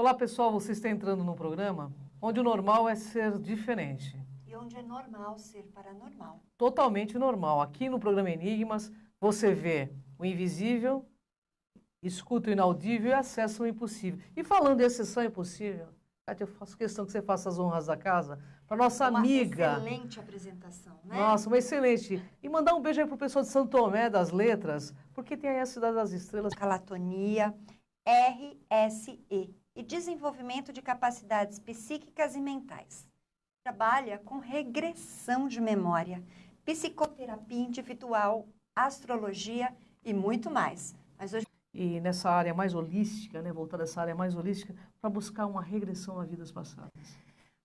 Olá, pessoal, você está entrando num programa onde o normal é ser diferente. E onde é normal ser paranormal. Totalmente normal. Aqui no programa Enigmas, você vê o invisível, escuta o inaudível e acessa o impossível. E falando em acessar o impossível, Cátia, eu faço questão que você faça as honras da casa para nossa amiga. Uma excelente apresentação, né? Nossa, uma excelente. E mandar um beijo aí pro pessoal de Santo Tomé das Letras, porque tem aí a Cidade das Estrelas. Calatonia, RSE e desenvolvimento de capacidades psíquicas e mentais. Trabalha com regressão de memória, psicoterapia individual, astrologia e muito mais. Mas hoje E nessa área mais holística, né, voltada a essa área mais holística, para buscar uma regressão a vidas passadas.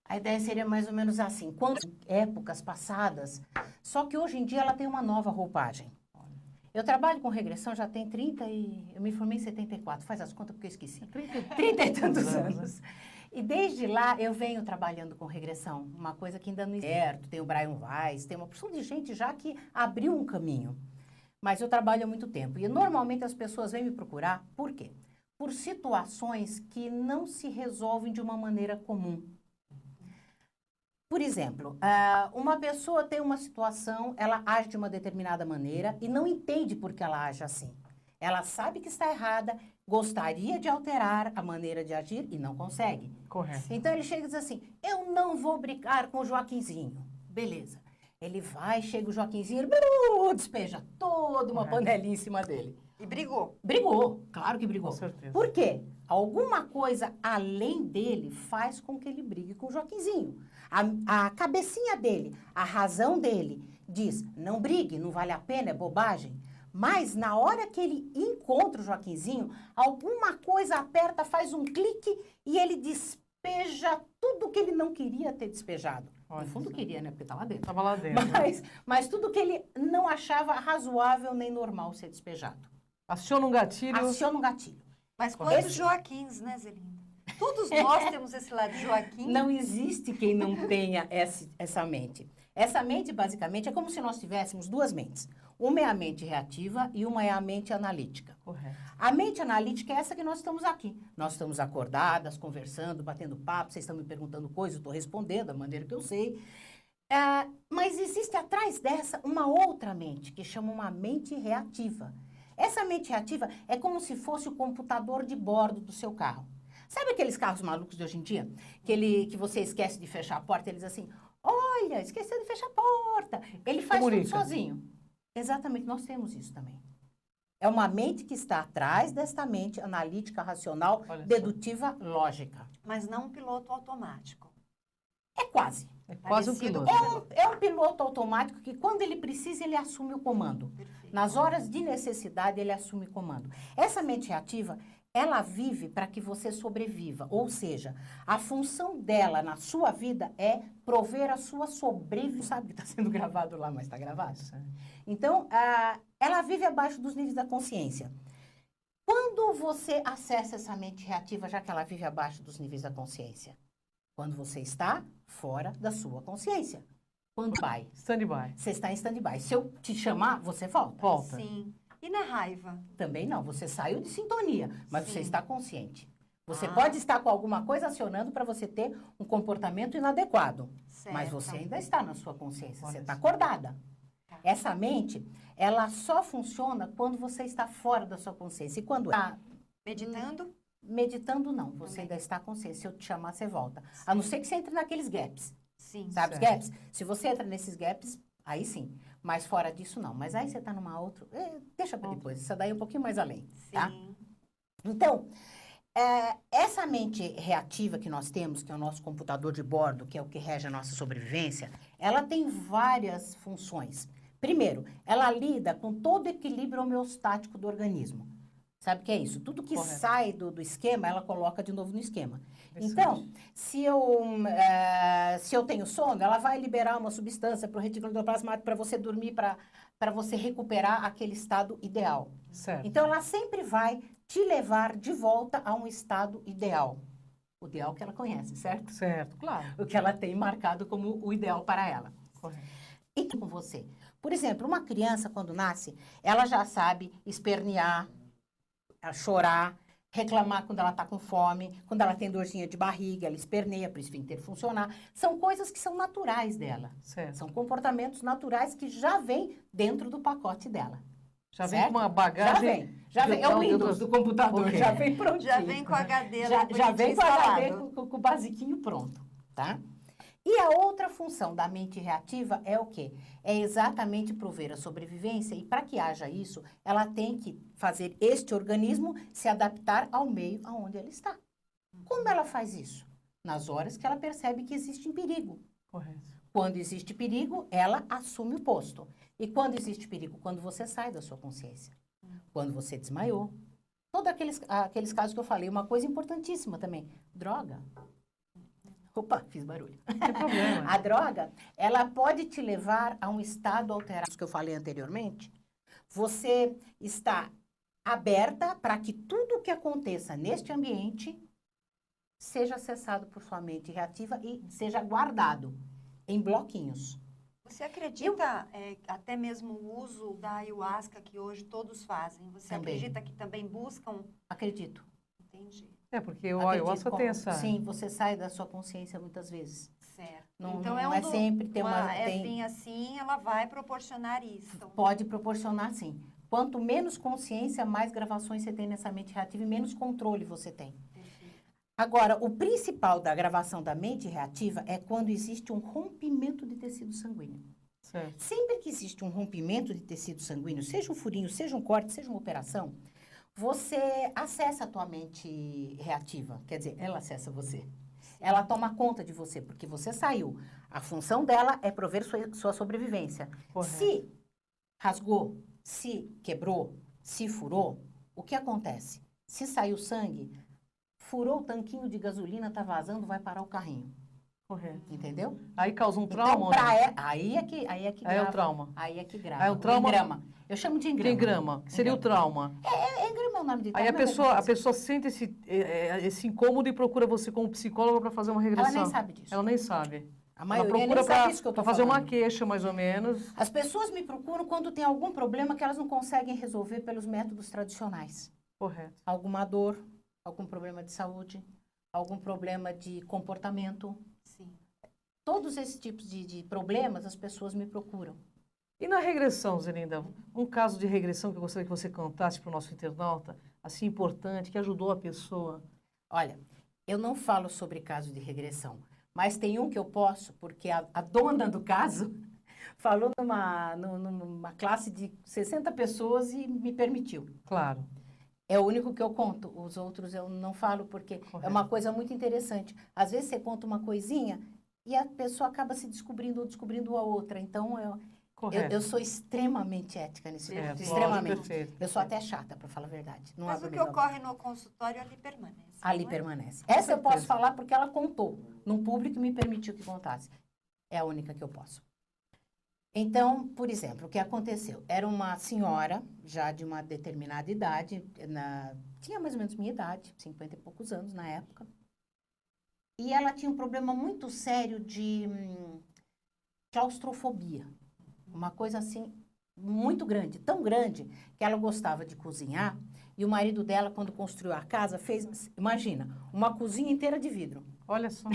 A ideia seria mais ou menos assim, quantas épocas passadas, só que hoje em dia ela tem uma nova roupagem. Eu trabalho com regressão já tem eu me formei em 74, faz as contas porque eu esqueci. 30 e tantos anos. E desde lá eu venho trabalhando com regressão, uma coisa que ainda não é certo, tem o Brian Weiss, tem uma porção de gente já que abriu um caminho. Mas eu trabalho há muito tempo e normalmente as pessoas vêm me procurar, por quê? Por situações que não se resolvem de uma maneira comum. Por exemplo, uma pessoa tem uma situação, ela age de uma determinada maneira e não entende por que ela age assim. Ela sabe que está errada, gostaria de alterar a maneira de agir e não consegue. Correto. Então ele chega e diz assim, eu não vou brigar com o Joaquinzinho. Beleza. Ele vai, chega o Joaquinzinho, ele despeja toda uma panelinha em cima dele. e brigou. Brigou, claro que brigou. Com certeza. Por quê? Alguma coisa além dele faz com que ele brigue com o Joaquinzinho. A cabecinha dele, a razão dele, diz, não brigue, não vale a pena, é bobagem. Mas na hora que ele encontra o Joaquinzinho, alguma coisa aperta, faz um clique e ele despeja tudo que ele não queria ter despejado. No fundo queria, né? Porque tá lá dentro. Estava lá dentro. Mas tudo que ele não achava razoável nem normal ser despejado. Aciona um gatilho. Aciona um gatilho. Mas quantos Joaquins, né, Zelinda? Todos nós temos esse lado de Joaquim. Não existe quem não tenha essa mente. Essa mente, basicamente, é como se nós tivéssemos duas mentes. Uma é a mente reativa e uma é a mente analítica. Correto. A mente analítica é essa que nós estamos aqui. Nós estamos acordadas, conversando, batendo papo, vocês estão me perguntando coisas, eu estou respondendo da maneira que eu sei. Mas existe atrás dessa uma outra mente, que chama uma mente reativa. Essa mente reativa é como se fosse o computador de bordo do seu carro. Sabe aqueles carros malucos de hoje em dia? Que você esquece de fechar a porta e ele diz assim, olha, esqueceu de fechar a porta. Ele faz tudo sozinho. Exatamente, nós temos isso também. É uma mente que está atrás desta mente analítica, racional, dedutiva, lógica. Mas não um piloto automático. É quase. É quase um Parecido piloto. É um piloto automático que, quando ele precisa, ele assume o comando. Perfeito. Nas horas de necessidade, ele assume o comando. Essa mente reativa, ela vive para que você sobreviva. Ou seja, a função dela na sua vida é prover a sua sobrevivência. Sabe que está sendo gravado lá, mas está gravado. Então, ela vive abaixo dos níveis da consciência. Quando você acessa essa mente reativa, já que ela vive abaixo dos níveis da consciência? Quando você está fora da sua consciência. Quando vai? Stand-by. Você está em stand-by. Se eu te chamar, você volta? Volta. Sim. E na raiva? Também não. Você saiu de sintonia, mas Sim. você está consciente. Você pode estar com alguma coisa acionando para você ter um comportamento inadequado. Certo. Mas você ainda está na sua consciência. Você Olha está só. acordada. Tá. Essa mente, ela só funciona quando você está fora da sua consciência. E quando está Meditando? meditando, não. Você Também. ainda está consciente. Se eu te chamar, você volta. A não ser que você entre naqueles gaps. Sim. Sabe os Certo. gaps? Se você entra nesses gaps, aí sim. Mas fora disso, não. Mas aí você está numa outra... deixa para depois. Isso daí é um pouquinho mais além, tá? Sim. Então, essa mente reativa que nós temos, que é o nosso computador de bordo, que é o que rege a nossa sobrevivência, ela tem várias funções. Primeiro, ela lida com todo o equilíbrio homeostático do organismo. Sabe o que é isso? Tudo que Correto. sai do esquema, ela coloca de novo no esquema. Excelente. Então, se eu tenho sono, ela vai liberar uma substância para o retículo endoplasmático para você dormir, para você recuperar aquele estado ideal. Certo. Então, ela sempre vai te levar de volta a um estado ideal. O ideal que ela conhece, certo? Certo, claro. O que ela tem marcado como o ideal para ela. Correto. Então, com você. Por exemplo, uma criança, quando nasce, ela já sabe espernear, chorar, reclamar quando ela está com fome, quando ela tem dorzinha de barriga, ela esperneia para o esfíncter funcionar. São coisas que são naturais dela. Certo. São comportamentos naturais que já vêm dentro do pacote dela. Já vem certo? com uma bagagem... Já vem. É o Windows do computador, Ok. já vem prontinho. Já vem com HD Já vem com HD instalado. com o basiquinho pronto, tá? E a outra função da mente reativa é o quê? É exatamente prover a sobrevivência, e para que haja isso, ela tem que fazer este organismo se adaptar ao meio aonde ela está. Como ela faz isso? Nas horas que ela percebe que existe um perigo. Correto. Quando existe perigo, ela assume o posto. E quando existe perigo? Quando você sai da sua consciência. Quando você desmaiou. Todos aqueles casos que eu falei. Uma coisa importantíssima também. Droga. Opa, fiz barulho. Não tem problema. A droga, ela pode te levar a um estado alterado, que eu falei anteriormente. Você está aberta para que tudo o que aconteça neste ambiente seja acessado por sua mente reativa e seja guardado em bloquinhos. Você acredita até mesmo o uso da ayahuasca que hoje todos fazem? Você Também. acredita que também buscam? Acredito. Entendi. É, porque o Acredito. ayahuasca tem essa... Sim, você sai da sua consciência muitas vezes. Certo. Não, então não um é sempre ter uma... Tem... Bem assim, ela vai proporcionar isso. Pode proporcionar, sim. Quanto menos consciência, mais gravações você tem nessa mente reativa e menos controle você tem. Agora, o principal da gravação da mente reativa é quando existe um rompimento de tecido sanguíneo. Certo. Sempre que existe um rompimento de tecido sanguíneo, seja um furinho, seja um corte, seja uma operação, você acessa a tua mente reativa. Quer dizer, ela acessa você. Ela toma conta de você, porque você saiu. A função dela é prover sua sobrevivência. Correto. Se rasgou, se quebrou, se furou, o que acontece? Se saiu sangue, furou o tanquinho de gasolina, tá vazando, vai parar o carrinho. Correto. Entendeu? Aí causa um Então, trauma, né? aí é que Aí grava. é o trauma. Aí é que grava. Aí o trauma- engrama. Eu chamo de engrama. Engrama, que seria o trauma. Engrama é o nome de Aí a trauma, pessoa sente esse incômodo e procura você como psicóloga para fazer uma regressão. Ela nem sabe disso. Ela nem sabe. A Ela maioria procura nem sabe para isso que eu tô fazer uma falando. queixa, mais ou menos. As pessoas me procuram quando tem algum problema que elas não conseguem resolver pelos métodos tradicionais. Correto. Alguma dor, algum problema de saúde, algum problema de comportamento. Sim. Todos esses tipos de problemas as pessoas me procuram. E na regressão, Zelinda, um caso de regressão que eu gostaria que você contasse para o nosso internauta, assim, importante, que ajudou a pessoa. Olha, eu não falo sobre caso de regressão, mas tem um que eu posso, porque a dona do caso falou numa classe de 60 pessoas e me permitiu. Claro. É o único que eu conto, os outros eu não falo, porque Correto. é uma coisa muito interessante. Às vezes você conta uma coisinha e a pessoa acaba se descobrindo ou descobrindo a outra. Então, Correto. eu sou extremamente ética nesse ponto, Certo, extremamente. lógico, perfeito. Eu sou até chata, para falar a verdade. Não Mas o abro que minha boca. ocorre no consultório ali permanece. Ali não é? permanece. Essa eu posso certeza. falar porque ela contou num público e me permitiu que contasse. É a única que eu posso. Então, por exemplo, o que aconteceu? Era uma senhora, já de uma determinada idade, tinha mais ou menos minha idade, 50 e poucos anos na época. E ela tinha um problema muito sério de claustrofobia. Uma coisa assim, muito grande, tão grande, que ela gostava de cozinhar. E o marido dela, quando construiu a casa, fez, imagina, uma cozinha inteira de vidro. Olha só,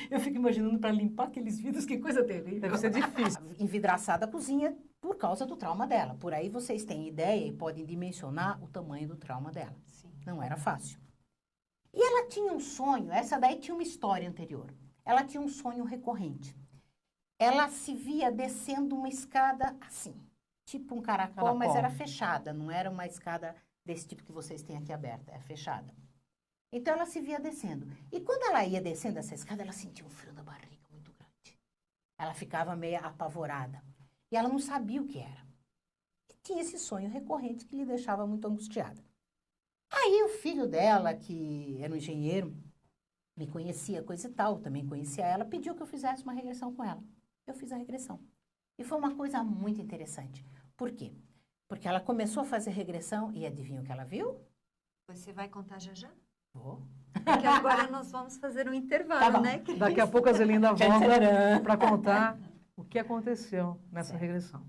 Eu fico imaginando para limpar aqueles vidros, que coisa terrível. deve ser difícil. Envidraçada a cozinha por causa do trauma dela. Por aí vocês têm ideia e podem dimensionar o tamanho do trauma dela. Sim. Não era fácil. E ela tinha um sonho, essa daí tinha uma história anterior. Ela tinha um sonho recorrente. Ela se via descendo uma escada assim, tipo um caracol, mas era fechada, não era uma escada desse tipo que vocês têm aqui aberta, é fechada. Então ela se via descendo. E quando ela ia descendo essa escada, ela sentia um frio na barriga muito grande. Ela ficava meio apavorada. E ela não sabia o que era. E tinha esse sonho recorrente que lhe deixava muito angustiada. Aí o filho dela, que era um engenheiro, me conhecia, coisa e tal, também conhecia ela, pediu que eu fizesse uma regressão com ela. Eu fiz a regressão. E foi uma coisa muito interessante. Por quê? Porque ela começou a fazer regressão e adivinha o que ela viu? Você vai contar já já? Vou. Porque agora nós vamos fazer um intervalo, Tá bom. né? Cris? Daqui a pouco a Zelinda volta Tcharam. para contar o que aconteceu nessa Certo. regressão.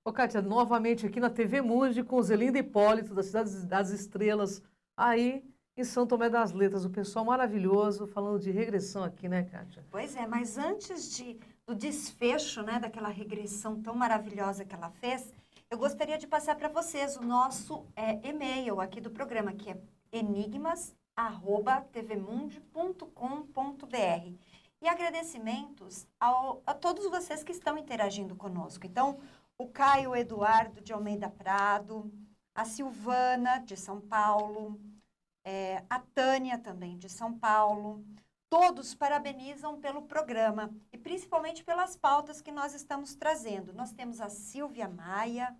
Ô, Kátia, novamente aqui na TV Mundi com Zelinda Hipólito, da Cidade das Estrelas, aí em São Tomé das Letras. O pessoal maravilhoso falando de regressão aqui, né, Kátia? Pois é, mas antes do desfecho, né, daquela regressão tão maravilhosa que ela fez, eu gostaria de passar para vocês o nosso e-mail aqui do programa, que é enigmas@tvmundi.com.br. E agradecimentos a todos vocês que estão interagindo conosco. Então, o Caio Eduardo de Almeida Prado, a Silvana de São Paulo, a Tânia também de São Paulo. Todos parabenizam pelo programa e principalmente pelas pautas que nós estamos trazendo. Nós temos a Silvia Maia,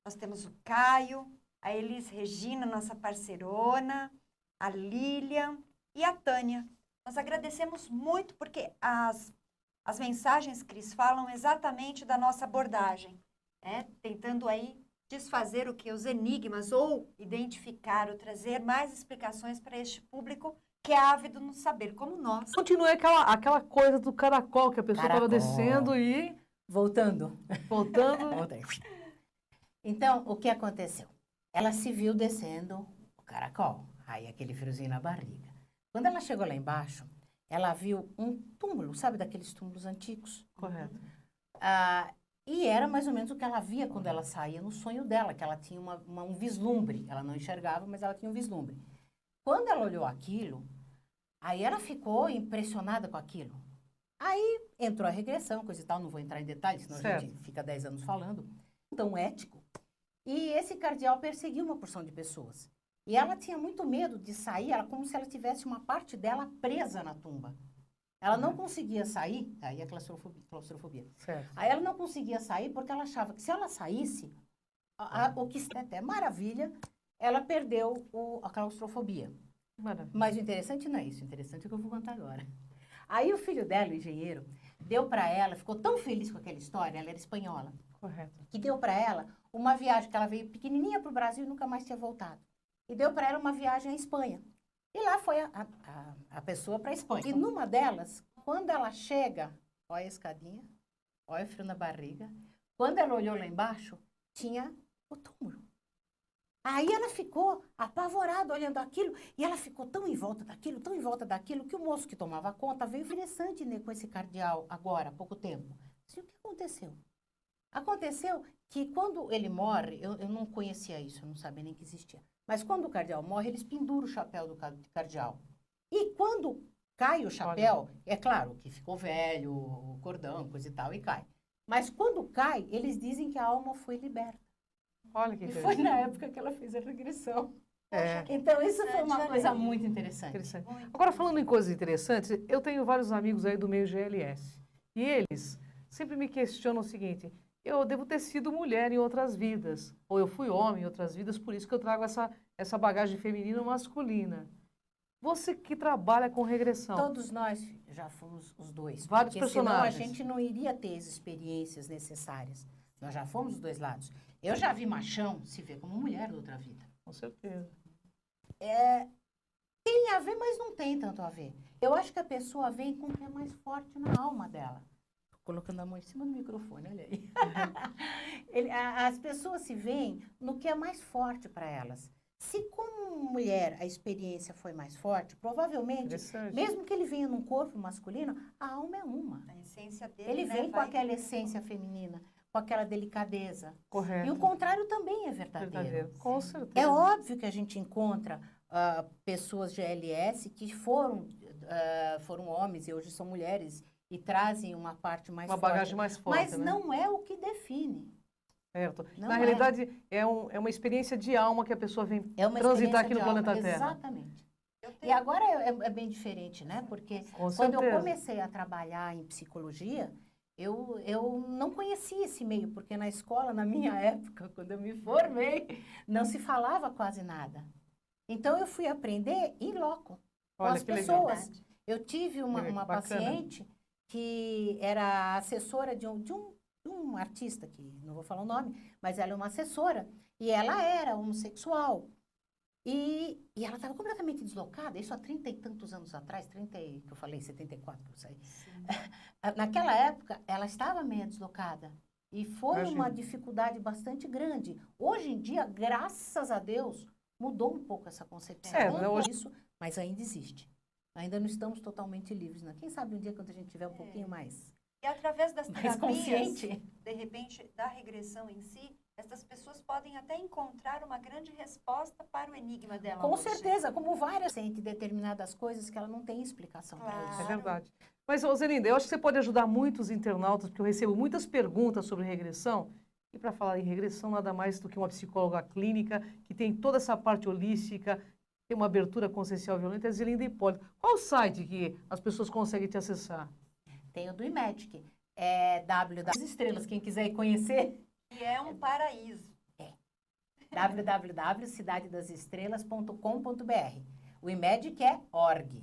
nós temos o Caio, a Elis Regina, nossa parceirona, a Lília e a Tânia. Nós agradecemos muito porque as mensagens, Cris, falam exatamente da nossa abordagem, tentando aí desfazer os enigmas ou identificar ou trazer mais explicações para este público que é ávido no saber, como nós. Continua aquela coisa do caracol, que a pessoa estava descendo e... Voltando. Voltando. Então, o que aconteceu? Ela se viu descendo o caracol, aí aquele friozinho na barriga. Quando ela chegou lá embaixo, ela viu um túmulo, sabe daqueles túmulos antigos? Correto. E era mais ou menos o que ela via quando ela saía no sonho dela, que ela tinha um vislumbre. Ela não enxergava, mas ela tinha um vislumbre. Quando ela olhou aquilo, aí ela ficou impressionada com aquilo. Aí entrou a regressão, coisa e tal, não vou entrar em detalhes, senão a gente fica 10 anos falando. Tão ético. E esse cardeal perseguiu uma porção de pessoas. E ela tinha muito medo de sair, era como se ela tivesse uma parte dela presa na tumba. Ela não conseguia sair, aí é claustrofobia. Certo. Aí ela não conseguia sair porque ela achava que se ela saísse, o que é até maravilha, ela perdeu a claustrofobia. Maravilha. Mas o interessante não é isso, o interessante é o que eu vou contar agora. Aí o filho dela, o engenheiro, deu para ela, ficou tão feliz com aquela história, ela era espanhola, Correto. que deu para ela uma viagem, que ela veio pequenininha para o Brasil e nunca mais tinha voltado. E deu para ela uma viagem à Espanha. E lá foi a pessoa para a Espanha. E numa delas, quando ela chega, olha a escadinha, olha o frio na barriga, quando ela olhou lá embaixo, tinha o túmulo. Aí ela ficou apavorada olhando aquilo, e ela ficou tão em volta daquilo, que o moço que tomava conta veio interessante, né, com esse cardeal agora, há pouco tempo. Disse, o que aconteceu? Aconteceu que quando ele morre, eu não conhecia isso, eu não sabia nem que existia. Mas quando o cardeal morre, eles penduram o chapéu do cardeal. E quando cai o chapéu, é claro que ficou velho, o cordão, coisa e tal, e cai. Mas quando cai, eles dizem que a alma foi liberta. Olha que E interessante. foi na época que ela fez a regressão. É. Então, isso foi uma coisa muito interessante. Interessante. Agora, falando em coisas interessantes, eu tenho vários amigos aí do meio GLS. E eles sempre me questionam o seguinte: eu devo ter sido mulher em outras vidas, ou eu fui homem em outras vidas, por isso que eu trago essa bagagem feminina ou masculina. Você que trabalha com regressão. Todos nós já fomos os dois. Vários porque personagens. senão a gente não iria ter as experiências necessárias. Nós já fomos os dois lados. Eu já vi machão se ver como mulher da outra vida. Com certeza. Tem a ver, mas não tem tanto a ver. Eu acho que a pessoa vem com o que é mais forte na alma dela. Colocando a mão em cima do microfone, olha aí. As pessoas se veem no que é mais forte para elas. Se como mulher a experiência foi mais forte, provavelmente, mesmo que ele venha num corpo masculino, a alma é uma. A essência dele, Ele vem com aquela essência feminina, com aquela delicadeza. Correto. E o contrário também é verdadeiro. Com certeza. É óbvio que a gente encontra pessoas de LS que foram homens e hoje são mulheres e trazem uma parte mais forte. Uma bagagem mais forte, mas né? não é o que define. Certo. Não Na é. realidade, é uma experiência de alma que a pessoa vem É uma transitar experiência aqui no de alma. planeta Terra. Exatamente. E agora é bem diferente, né? Porque Com quando eu certeza. comecei a trabalhar em psicologia, eu não conhecia esse meio, porque na escola, na minha época, quando eu me formei, não se falava quase nada. Então, eu fui aprender em loco, com Olha as que legal. pessoas. Eu tive uma Bacana. paciente que era assessora de um artista, que não vou falar o nome, mas ela é uma assessora, e ela era homossexual. E ela estava completamente deslocada, isso há 30 e tantos anos atrás, que eu falei, 74, eu saí. Naquela época, ela estava meio deslocada. E foi Imagino. uma dificuldade bastante grande. Hoje em dia, graças a Deus, mudou um pouco essa concepção. É, Não né, hoje- isso, mas ainda existe. Ainda não estamos totalmente livres, né? Quem sabe um dia quando a gente tiver um pouquinho mais E através das mais terapias, consciente. de repente, da regressão em si, essas pessoas podem até encontrar uma grande resposta para o enigma dela Com hoje. certeza, como várias sente determinadas coisas que ela não tem explicação para Claro. isso. É verdade. Mas, ô Zelinda, eu acho que você pode ajudar muitos internautas, porque eu recebo muitas perguntas sobre regressão. E para falar em regressão, nada mais do que uma psicóloga clínica, que tem toda essa parte holística, tem uma abertura consciencial violenta, é Zelinda Hipólito. Qual o site que as pessoas conseguem te acessar? Tem o do IMEDIC, é www. Quem quiser ir conhecer, E é um paraíso. www.cidadedasestrelas.com.br. O IMEDIC é org,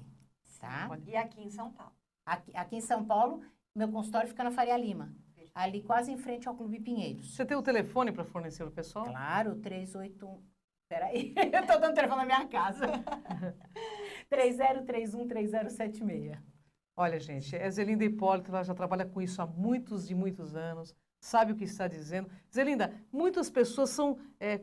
tá? Olha. E aqui em São Paulo. Aqui em São Paulo, meu consultório fica na Faria Lima, ali quase em frente ao Clube Pinheiros. Você tem o telefone para fornecer ao pessoal? Claro, 381... Peraí, eu tô dando o telefone na minha casa. 30313076. Olha, gente, é Zelinda Hipólito, ela já trabalha com isso há muitos e muitos anos, sabe o que está dizendo. Zelinda, muitas pessoas são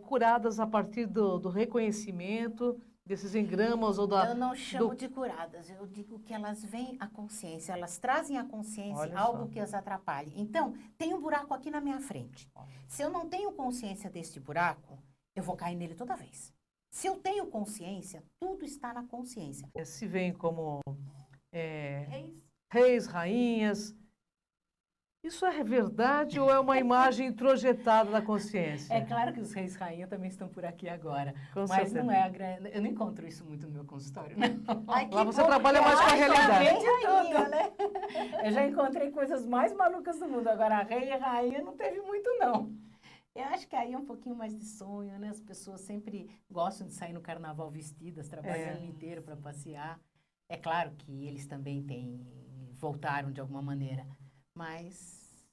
curadas a partir do reconhecimento desses engramas ou da... Eu não chamo de curadas, eu digo que elas vêm à consciência, elas trazem à consciência Olha algo só. que as atrapalhe. Então, tem um buraco aqui na minha frente. Se eu não tenho consciência deste buraco, eu vou cair nele toda vez. Se eu tenho consciência, tudo está na consciência. Se veem como Reis? reis, rainhas. Isso é verdade ou é uma imagem introjetada da consciência? É claro que os reis rainha também estão por aqui agora, Com mas certeza. não é a grande... Eu não encontro isso muito no meu consultório, né? Ai, que Lá você bom, trabalha porque mais com a ela realidade. também é rainha, né? Eu já encontrei coisas mais malucas do mundo. Agora, a rei e a rainha não teve muito, não. Eu acho que aí é um pouquinho mais de sonho, né? As pessoas sempre gostam de sair no carnaval vestidas, trabalhando o ano inteiro para passear. É claro que eles também voltaram de alguma maneira, mas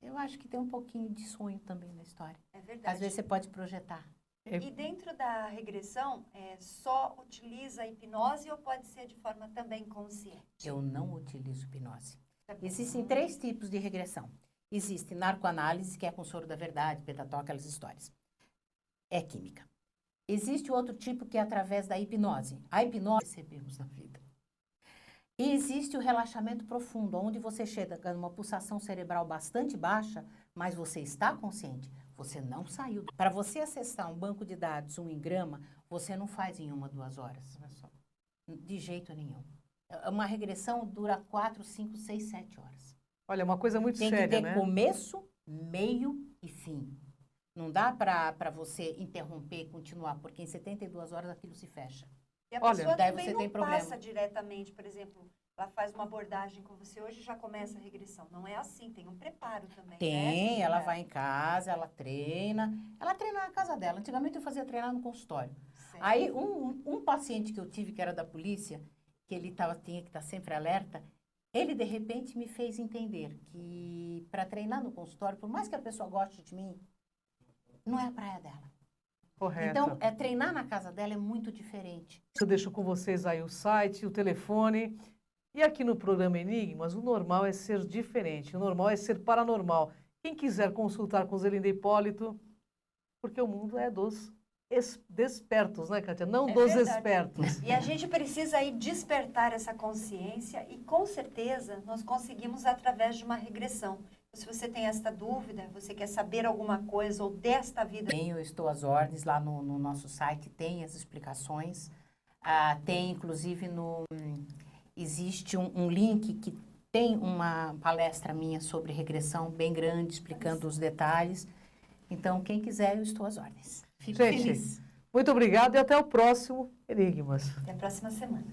eu acho que tem um pouquinho de sonho também na história. É verdade. Às vezes você pode projetar. E dentro da regressão, só utiliza a hipnose ou pode ser de forma também consciente? Eu não utilizo hipnose. Tá bom. Existem 3 tipos de regressão. Existe narcoanálise, que é com soro da verdade, pentató, aquelas histórias. É química. Existe outro tipo que é através da hipnose. A hipnose recebemos na vida. E existe o relaxamento profundo, onde você chega numa pulsação cerebral bastante baixa, mas você está consciente. Você não saiu. Para você acessar um banco de dados, um engrama, você não faz em 1 a 2 horas. De jeito nenhum. Uma regressão dura 4, 5, 6, 7 horas. Olha, é uma coisa muito Tem séria, que ter né? começo, meio e fim. Não dá para você interromper e continuar, porque em 72 horas aquilo se fecha. E a Olha, pessoa daí também você não tem passa problema. diretamente, por exemplo, ela faz uma abordagem com você hoje e já começa a regressão. Não é assim, tem um preparo também, Tem, né? ela vai em casa, ela treina. Ela treina na casa dela. Antigamente eu fazia treinar no consultório. Certo. Aí um paciente que eu tive, que era da polícia, que ele tinha que estar sempre alerta, ele de repente me fez entender que para treinar no consultório, por mais que a pessoa goste de mim, não é a praia dela. Correto. Então, treinar na casa dela é muito diferente. Eu deixo com vocês aí o site, o telefone. E aqui no programa Enigmas, o normal é ser diferente, o normal é ser paranormal. Quem quiser consultar com Zelinda Hipólito, porque o mundo é dos despertos, né, Kátia? Não dos verdade. espertos. E a gente precisa aí despertar essa consciência e com certeza nós conseguimos através de uma regressão. Se você tem esta dúvida, você quer saber alguma coisa ou desta vida... Eu estou às ordens, lá no nosso site tem as explicações. Tem, inclusive, existe um link que tem uma palestra minha sobre regressão bem grande, explicando os detalhes. Então, quem quiser, eu estou às ordens. Fico Gente, feliz. muito obrigado e até o próximo Enigmas. Até a próxima semana.